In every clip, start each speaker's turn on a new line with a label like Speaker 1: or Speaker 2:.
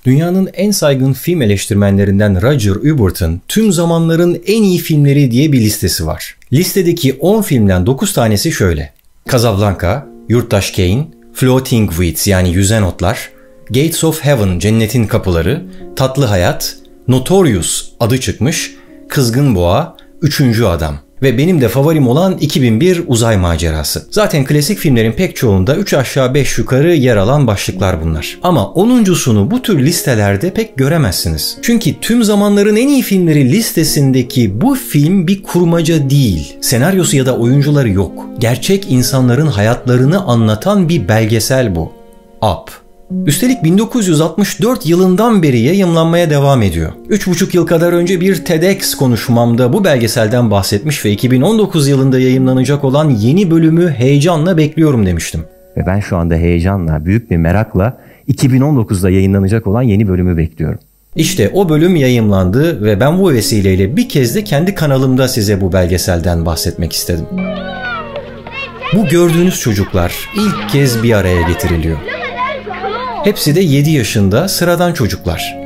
Speaker 1: Dünyanın en saygın film eleştirmenlerinden Roger Ebert'ın tüm zamanların en iyi filmleri diye bir listesi var. Listedeki 10 filmden 9 tanesi şöyle: Casablanca, Yurttaş Kane, Floating Weeds yani Yüzen Otlar, Gates of Heaven, Cennetin Kapıları, Tatlı Hayat, Notorious, adı çıkmış, Kızgın Boğa, Üçüncü Adam ve benim de favorim olan 2001 Uzay Macerası. Zaten klasik filmlerin pek çoğunda 3 aşağı 5 yukarı yer alan başlıklar bunlar. Ama 10'uncusunu bu tür listelerde pek göremezsiniz. Çünkü tüm zamanların en iyi filmleri listesindeki bu film bir kurmaca değil. Senaryosu ya da oyuncuları yok. Gerçek insanların hayatlarını anlatan bir belgesel bu. Up. Üstelik 1964 yılından beri yayımlanmaya devam ediyor. 3,5 yıl kadar önce bir TEDx konuşmamda bu belgeselden bahsetmiş ve 2019 yılında yayımlanacak olan yeni bölümü heyecanla bekliyorum demiştim. Ve ben şu anda heyecanla, büyük bir merakla 2019'da yayınlanacak olan yeni bölümü bekliyorum. İşte o bölüm yayımlandı ve ben bu vesileyle bir kez de kendi kanalımda size bu belgeselden bahsetmek istedim. Bu gördüğünüz çocuklar ilk kez bir araya getiriliyor. Hepsi de 7 yaşında sıradan çocuklar.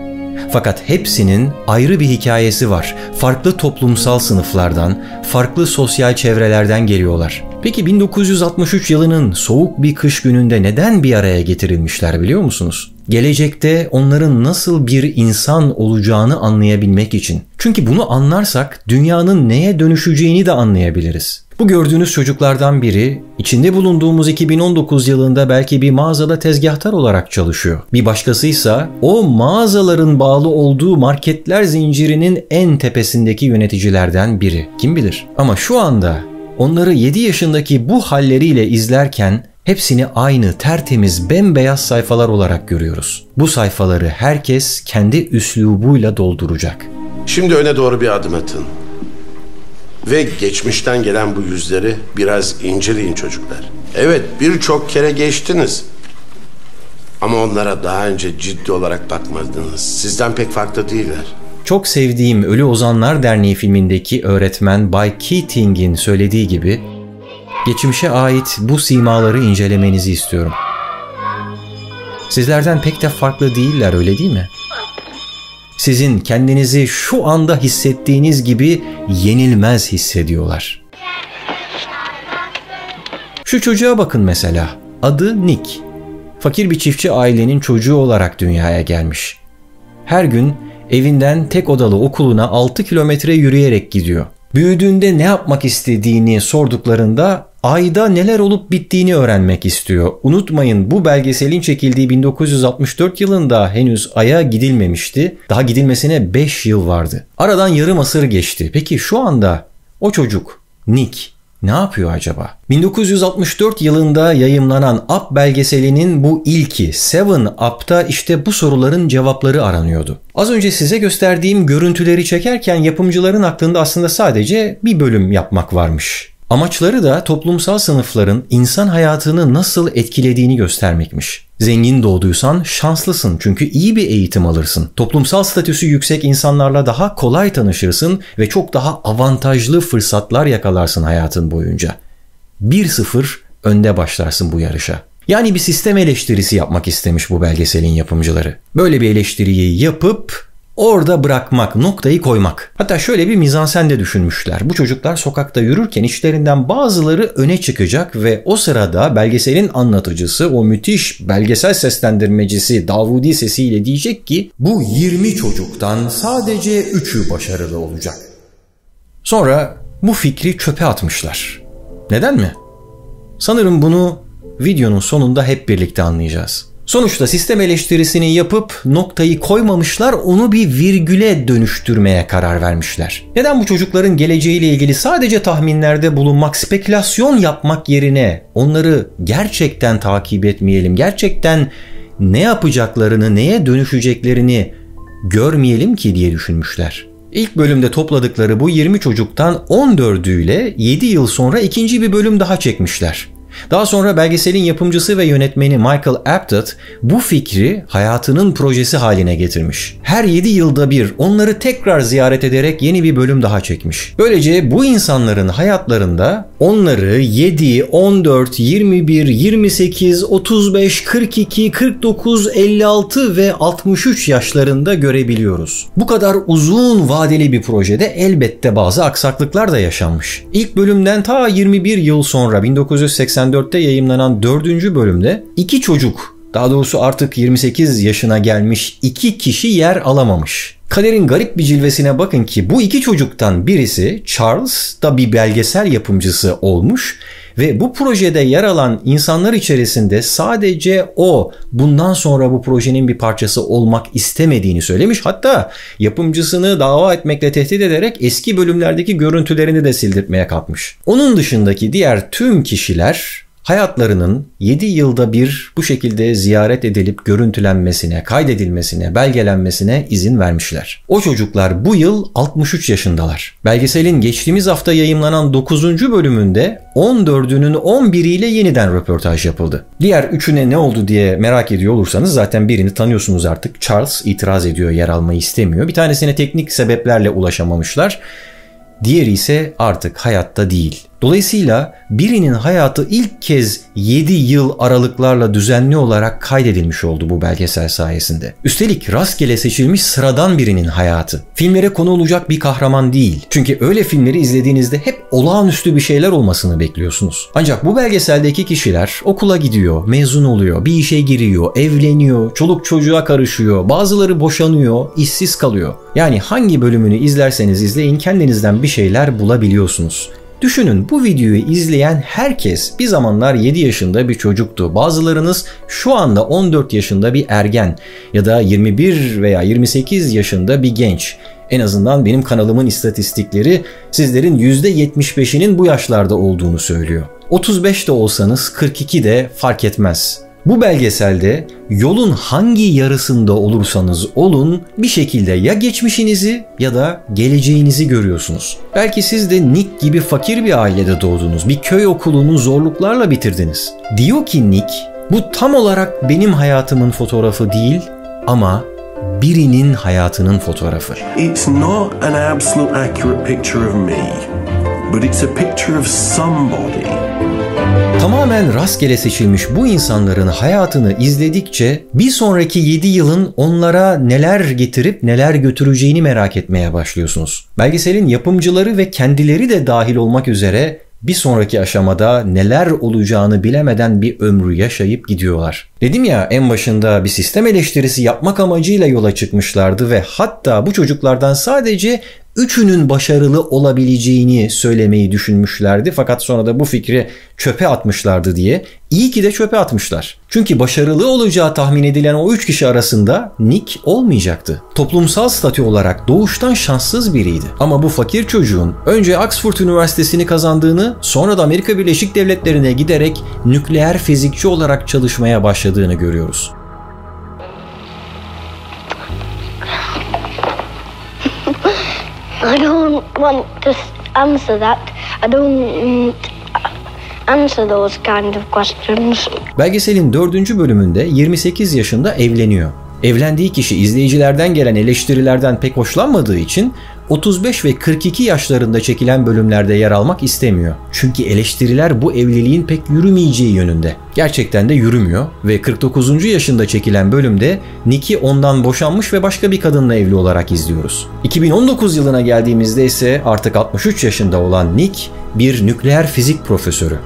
Speaker 1: Fakat hepsinin ayrı bir hikayesi var. Farklı toplumsal sınıflardan, farklı sosyal çevrelerden geliyorlar. Peki 1963 yılının soğuk bir kış gününde neden bir araya getirilmişler biliyor musunuz? Gelecekte onların nasıl bir insan olacağını anlayabilmek için. Çünkü bunu anlarsak dünyanın neye dönüşeceğini de anlayabiliriz. Bu gördüğünüz çocuklardan biri içinde bulunduğumuz 2019 yılında belki bir mağazada tezgahtar olarak çalışıyor. Bir başkasıysa o mağazaların bağlı olduğu marketler zincirinin en tepesindeki yöneticilerden biri. Kim bilir? Ama şu anda onları 7 yaşındaki bu halleriyle izlerken hepsini aynı tertemiz bembeyaz sayfalar olarak görüyoruz. Bu sayfaları herkes kendi üslubuyla dolduracak.
Speaker 2: Şimdi öne doğru bir adım atın. Ve geçmişten gelen bu yüzleri biraz inceleyin çocuklar. Evet, birçok kere geçtiniz. Ama onlara daha önce ciddi olarak bakmadınız. Sizden pek farklı değiller.
Speaker 1: Çok sevdiğim Ölü Ozanlar Derneği filmindeki öğretmen Bay Keating'in söylediği gibi geçmişe ait bu simaları incelemenizi istiyorum. Sizlerden pek de farklı değiller, öyle değil mi? Sizin kendinizi şu anda hissettiğiniz gibi yenilmez hissediyorlar. Şu çocuğa bakın mesela. Adı Nick. Fakir bir çiftçi ailenin çocuğu olarak dünyaya gelmiş. Her gün evinden tek odalı okuluna 6 kilometre yürüyerek gidiyor. Büyüdüğünde ne yapmak istediğini sorduklarında ayda neler olup bittiğini öğrenmek istiyor. Unutmayın, bu belgeselin çekildiği 1964 yılında henüz Ay'a gidilmemişti. Daha gidilmesine 5 yıl vardı. Aradan yarım asır geçti. Peki şu anda o çocuk Nick ne yapıyor acaba? 1964 yılında yayımlanan Up belgeselinin bu ilki Seven Up'ta işte bu soruların cevapları aranıyordu. Az önce size gösterdiğim görüntüleri çekerken yapımcıların aklında aslında sadece bir bölüm yapmak varmış. Amaçları da toplumsal sınıfların insan hayatını nasıl etkilediğini göstermekmiş. Zengin doğduysan şanslısın çünkü iyi bir eğitim alırsın. Toplumsal statüsü yüksek insanlarla daha kolay tanışırsın ve çok daha avantajlı fırsatlar yakalarsın hayatın boyunca. 1-0 önde başlarsın bu yarışa. Yani bir sistem eleştirisi yapmak istemiş bu belgeselin yapımcıları. Böyle bir eleştiriyi yapıp orada bırakmak, noktayı koymak. Hatta şöyle bir mizansen de düşünmüşler. Bu çocuklar sokakta yürürken içlerinden bazıları öne çıkacak ve o sırada belgeselin anlatıcısı, o müthiş belgesel seslendirmecisi Davudi sesiyle diyecek ki bu 20 çocuktan sadece 3'ü başarılı olacak. Sonra bu fikri çöpe atmışlar. Neden mi? Sanırım bunu videonun sonunda hep birlikte anlayacağız. Sonuçta sistem eleştirisini yapıp noktayı koymamışlar, onu bir virgüle dönüştürmeye karar vermişler. Neden bu çocukların geleceğiyle ilgili sadece tahminlerde bulunmak, spekülasyon yapmak yerine onları gerçekten takip etmeyelim, gerçekten ne yapacaklarını, neye dönüşeceklerini görmeyelim ki diye düşünmüşler. İlk bölümde topladıkları bu 20 çocuktan 14'üyle 7 yıl sonra ikinci bir bölüm daha çekmişler. Daha sonra belgeselin yapımcısı ve yönetmeni Michael Apted bu fikri hayatının projesi haline getirmiş. her 7 yılda bir onları tekrar ziyaret ederek yeni bir bölüm daha çekmiş. Böylece bu insanların hayatlarında onları 7, 14, 21, 28, 35, 42, 49, 56 ve 63 yaşlarında görebiliyoruz. Bu kadar uzun vadeli bir projede elbette bazı aksaklıklar da yaşanmış. İlk bölümden ta 21 yıl sonra 1984'te yayımlanan 4. bölümde 2 çocuk, daha doğrusu artık 28 yaşına gelmiş 2 kişi yer alamamış. Kaderin garip bir cilvesine bakın ki bu 2 çocuktan birisi Charles da bir belgesel yapımcısı olmuş ve bu projede yer alan insanlar içerisinde sadece o bundan sonra bu projenin bir parçası olmak istemediğini söylemiş. Hatta yapımcısını dava etmekle tehdit ederek eski bölümlerdeki görüntülerini de sildirtmeye kalkmış. Onun dışındaki diğer tüm kişiler hayatlarının 7 yılda bir bu şekilde ziyaret edilip görüntülenmesine, kaydedilmesine, belgelenmesine izin vermişler. O çocuklar bu yıl 63 yaşındalar. Belgeselin geçtiğimiz hafta yayımlanan 9. bölümünde 14'ünün 11'iyle yeniden röportaj yapıldı. Diğer 3'üne ne oldu diye merak ediyor olursanız zaten birini tanıyorsunuz artık. Charles itiraz ediyor, yer almayı istemiyor. Bir tanesine teknik sebeplerle ulaşamamışlar. Diğeri ise artık hayatta değil. Dolayısıyla birinin hayatı ilk kez 7 yıl aralıklarla düzenli olarak kaydedilmiş oldu bu belgesel sayesinde. Üstelik rastgele seçilmiş sıradan birinin hayatı. Filmlere konu olacak bir kahraman değil. Çünkü öyle filmleri izlediğinizde hep olağanüstü bir şeyler olmasını bekliyorsunuz. Ancak bu belgeseldeki kişiler okula gidiyor, mezun oluyor, bir işe giriyor, evleniyor, çoluk çocuğa karışıyor, bazıları boşanıyor, işsiz kalıyor. Yani hangi bölümünü izlerseniz izleyin kendinizden bir şeyler bulabiliyorsunuz. Düşünün, bu videoyu izleyen herkes bir zamanlar 7 yaşında bir çocuktu. Bazılarınız şu anda 14 yaşında bir ergen ya da 21 veya 28 yaşında bir genç. En azından benim kanalımın istatistikleri sizlerin %75'inin bu yaşlarda olduğunu söylüyor. 35 de olsanız 42 de fark etmez. Bu belgeselde yolun hangi yarısında olursanız olun bir şekilde ya geçmişinizi ya da geleceğinizi görüyorsunuz. Belki siz de Nick gibi fakir bir ailede doğdunuz, bir köy okulunu zorluklarla bitirdiniz. Diyor ki Nick, bu tam olarak benim hayatımın fotoğrafı değil ama birinin hayatının fotoğrafı.
Speaker 3: It's not an absolute accurate picture of me, but it's a picture of somebody.
Speaker 1: Tamamen rastgele seçilmiş bu insanların hayatını izledikçe bir sonraki 7 yılın onlara neler getirip neler götüreceğini merak etmeye başlıyorsunuz. Belgeselin yapımcıları ve kendileri de dahil olmak üzere bir sonraki aşamada neler olacağını bilemeden bir ömrü yaşayıp gidiyorlar. Dedim ya, en başında bir sistem eleştirisi yapmak amacıyla yola çıkmışlardı ve hatta bu çocuklardan sadece 3'ünün başarılı olabileceğini söylemeyi düşünmüşlerdi. Fakat sonra da bu fikri çöpe atmışlardı diye. İyi ki de çöpe atmışlar. Çünkü başarılı olacağı tahmin edilen o 3 kişi arasında Nick olmayacaktı. Toplumsal statü olarak doğuştan şanssız biriydi. Ama bu fakir çocuğun önce Oxford Üniversitesi'ni kazandığını, sonra da Amerika Birleşik Devletleri'ne giderek nükleer fizikçi olarak çalışmaya başladığını görüyoruz.
Speaker 4: I don't want to answer that. I don't answer those kind of questions.
Speaker 1: Belgeselin 4. bölümünde 28 yaşında evleniyor. Evlendiği kişi izleyicilerden gelen eleştirilerden pek hoşlanmadığı için 35 ve 42 yaşlarında çekilen bölümlerde yer almak istemiyor. Çünkü eleştiriler bu evliliğin pek yürümeyeceği yönünde. Gerçekten de yürümüyor ve 49. yaşında çekilen bölümde Nick'i ondan boşanmış ve başka bir kadınla evli olarak izliyoruz. 2019 yılına geldiğimizde ise artık 63 yaşında olan Nick bir nükleer fizik profesörü.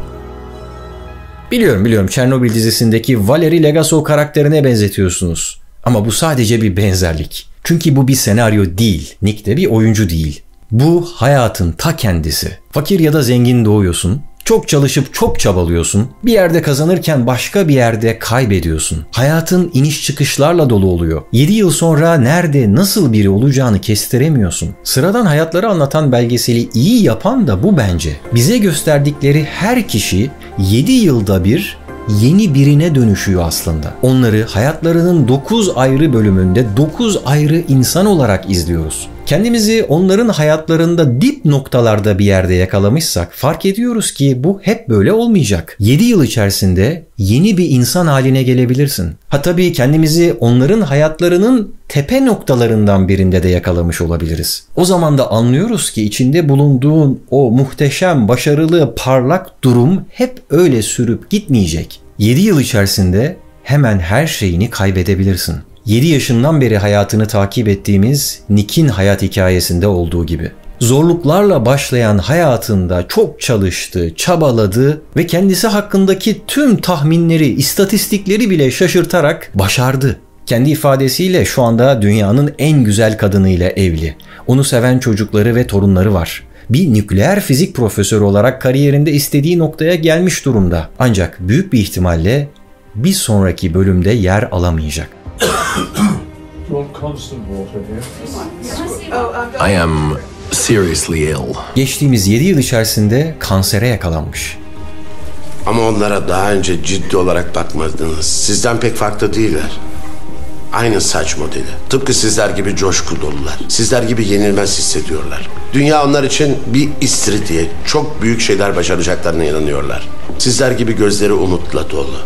Speaker 1: Biliyorum Çernobil dizisindeki Valery Legasov karakterine benzetiyorsunuz. Ama bu sadece bir benzerlik. Çünkü bu bir senaryo değil. Nick de bir oyuncu değil. Bu hayatın ta kendisi. Fakir ya da zengin doğuyorsun. Çok çalışıp çok çabalıyorsun. Bir yerde kazanırken başka bir yerde kaybediyorsun. Hayatın iniş çıkışlarla dolu oluyor. 7 yıl sonra nerede, nasıl biri olacağını kestiremiyorsun. Sıradan hayatları anlatan belgeseli iyi yapan da bu bence. Bize gösterdikleri her kişi 7 yılda bir yeni birine dönüşüyor aslında. Onları hayatlarının 9 ayrı bölümünde 9 ayrı insan olarak izliyoruz. Kendimizi onların hayatlarında dip noktalarda bir yerde yakalamışsak fark ediyoruz ki bu hep böyle olmayacak. 7 yıl içerisinde yeni bir insan haline gelebilirsin. Ha tabii kendimizi onların hayatlarının tepe noktalarından birinde de yakalamış olabiliriz. O zaman da anlıyoruz ki içinde bulunduğun o muhteşem, başarılı, parlak durum hep öyle sürüp gitmeyecek. 7 yıl içerisinde hemen her şeyini kaybedebilirsin. 7 yaşından beri hayatını takip ettiğimiz Nick'in hayat hikayesinde olduğu gibi. Zorluklarla başlayan hayatında çok çalıştı, çabaladı ve kendisi hakkındaki tüm tahminleri, istatistikleri bile şaşırtarak başardı. Kendi ifadesiyle şu anda dünyanın en güzel kadınıyla evli. Onu seven çocukları ve torunları var. Bir nükleer fizik profesörü olarak kariyerinde istediği noktaya gelmiş durumda. Ancak büyük bir ihtimalle bir sonraki bölümde yer alamayacak.
Speaker 3: I am seriously ill.
Speaker 1: Geçtiğimiz 7 yıl içerisinde kansere yakalanmış.
Speaker 2: Ama onlara daha önce ciddi olarak bakmadınız. Sizden pek farklı değiller. Aynı saç modeli. Tıpkı sizler gibi coşku dolular. Sizler gibi yenilmez hissediyorlar. Dünya onlar için bir istiridye. Çok büyük şeyler başaracaklarına inanıyorlar. Sizler gibi gözleri umutla dolu.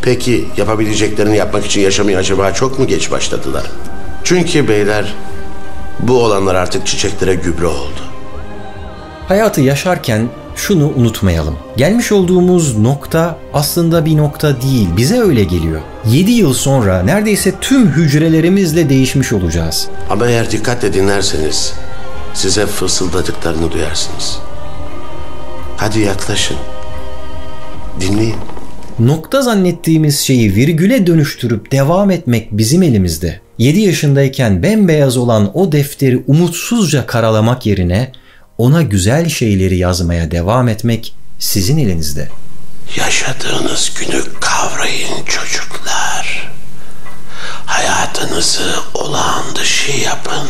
Speaker 2: Peki yapabileceklerini yapmak için yaşamaya acaba çok mu geç başladılar? Çünkü beyler, bu olanlar artık çiçeklere gübre oldu.
Speaker 1: Hayatı yaşarken şunu unutmayalım. Gelmiş olduğumuz nokta aslında bir nokta değil. Bize öyle geliyor. 7 yıl sonra neredeyse tüm hücrelerimizle değişmiş olacağız.
Speaker 2: Ama eğer dikkatle dinlerseniz size fısıldadıklarını duyarsınız. Hadi yaklaşın. Dinleyin.
Speaker 1: Nokta zannettiğimiz şeyi virgüle dönüştürüp devam etmek bizim elimizde. 7 yaşındayken bembeyaz olan o defteri umutsuzca karalamak yerine ona güzel şeyleri yazmaya devam etmek sizin elinizde.
Speaker 2: Yaşadığınız günü kavrayın çocuklar. Hayatınızı olağan dışı yapın.